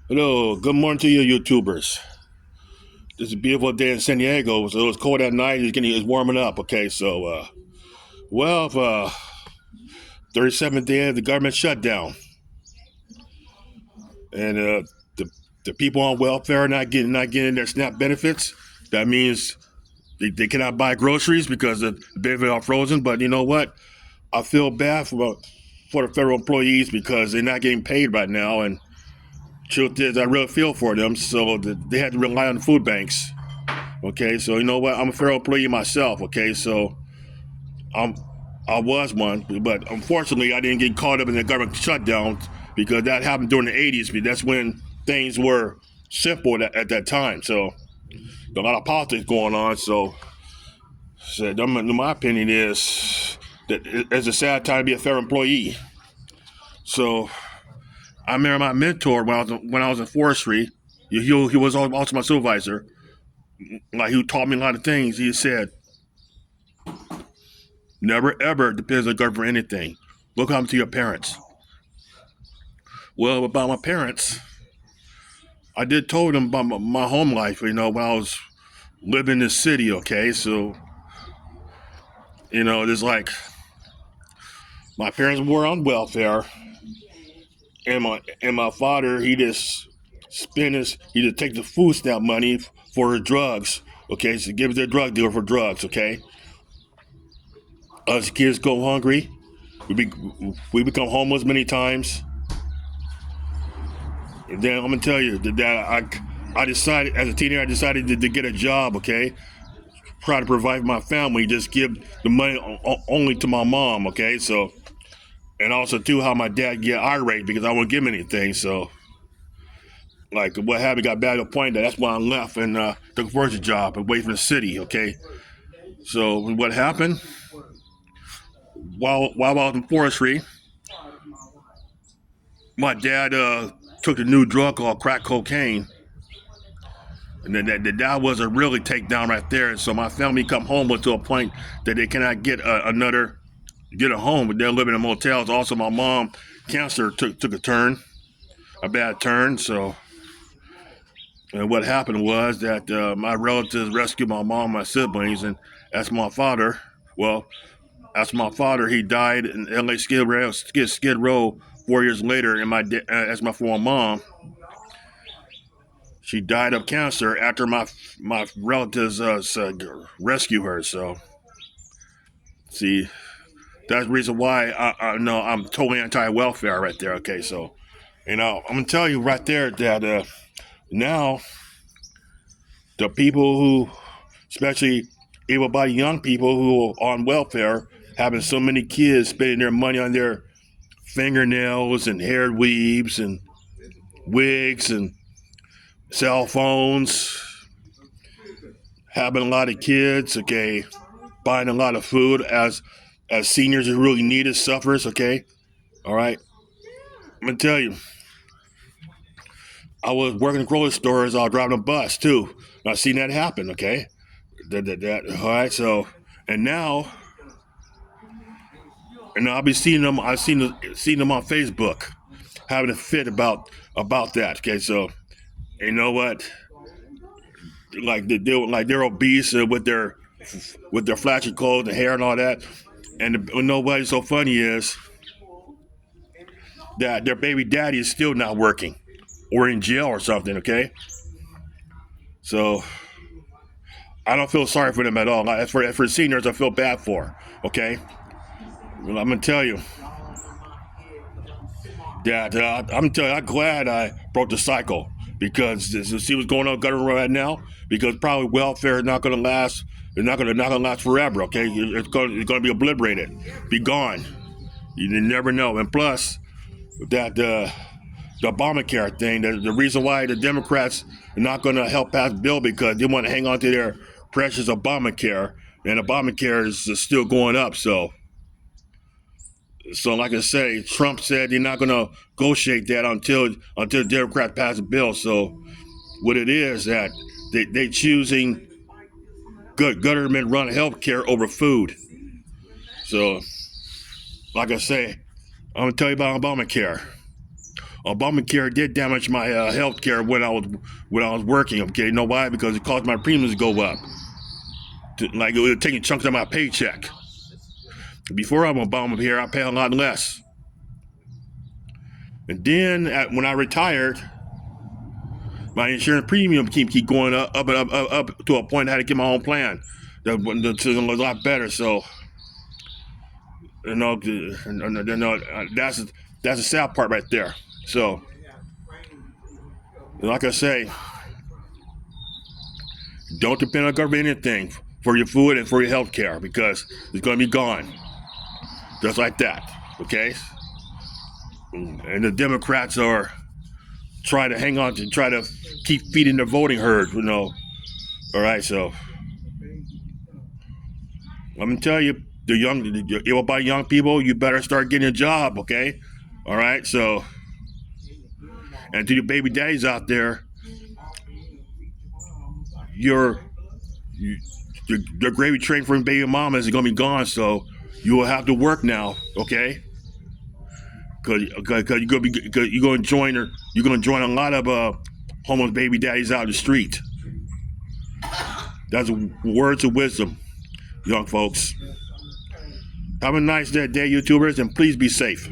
Hello, good morning to you YouTubers. This is a beautiful day in San Diego, so it's cold at night, it's warming up, okay, so, 37th day of the government shutdown, and, the people on welfare not getting their SNAP benefits. That means they cannot buy groceries because the benefits are frozen, but you know what? I feel bad for the federal employees because they're not getting paid right now, and truth is, I really feel for them, so they had to rely on the food banks. Okay, so you know what? I'm a federal employee myself. Okay, so I'm I was one, but unfortunately, I didn't get caught up in the government shutdown because that happened during the '80s. But that's when things were simple at that time. So a lot of politics going on. So my opinion is that it's a sad time to be a federal employee. So I remember my mentor when I was in forestry. He was also my supervisor. Like he taught me a lot of things. He said, never ever depends on God for anything. Look happened to your parents. Well, about my parents, I did told them about my home life. You know, when I was living in the city. Okay, so there's like my parents were on welfare, and my father he just take the food stamp money for his drugs. Okay, so give it to a drug dealer for drugs. Okay, us kids go hungry. We become homeless many times. And then I'm gonna tell you that I decided as a teenager, I decided to get a job. Okay, try to provide for my family. Just give the money only to my mom. Okay, so and also too how my dad get irate because I won't give him anything. So like what happened got bad to the point that's why I left and took a first job away from the city. Okay, so what happened while I was in forestry, my dad took a new drug called crack cocaine. And then that was a really takedown right there. So my family come home to a point that they cannot get a home. But they're living in motels. Also, my mom, cancer took a bad turn. So, and what happened was that my relatives rescued my mom, and my siblings, and that's my father. Well, that's my father. He died in L.A. Skid Row 4 years later, and as my former mom. She died of cancer after my relatives rescue her. So, see, that's the reason why I know I'm totally anti-welfare right there. Okay, so I'm gonna tell you right there that now the people who, especially able-bodied young people who are on welfare, having so many kids spending their money on their fingernails and hair weaves and wigs and cell phones, having a lot of kids, okay, buying a lot of food as seniors who really need it suffers, okay? All right. I'm gonna tell you, I was working in grocery stores, I was driving a bus too. And I seen that happen, okay? All right, so and now I'll be seeing them seen them on Facebook having a fit about that. Okay, so you know what? They're obese with their flashy clothes and hair and all that. And you know what's so funny is that their baby daddy is still not working or in jail or something, okay? So I don't feel sorry for them at all. As for seniors, I feel bad for, okay? Well, I'm gonna tell you that I'm glad I broke the cycle because see what's going on in government right now. Because probably welfare is not gonna last. It's not gonna last forever. Okay, it's gonna be obliterated, be gone. You never know. And plus that the Obamacare thing. The reason why the Democrats are not going to help pass the bill because they want to hang on to their precious Obamacare, and Obamacare is still going up. So like I say, Trump said they're not going to negotiate that until Democrats pass a bill. So what it is that they choosing good government run health care over food. So like I say, I'm gonna tell you about Obamacare. Obamacare did damage my health care when I was working. Okay, you know why? Because it caused my premiums to go up. Like it was taking chunks of my paycheck. Before I'm Obamacare, I pay a lot less. And then when I retired, my insurance premium keep going up to a point I had to get my own plan. That was a lot better. So, that's the sad part right there. So, like I say, don't depend on government anything for your food and for your health care, because it's going to be gone. Just like that, okay? And the Democrats are trying to hang on to try to keep feeding the voting herd, All right, so I'm going to tell you, about young people, you better start getting a job, okay? All right, so, and to the baby daddies out there, your gravy train for baby mamas is going to be gone, so you will have to work now, okay? Because you're going to join a lot of homeless baby daddies out in the street. That's words of wisdom, young folks. Have a nice day, YouTubers, and please be safe.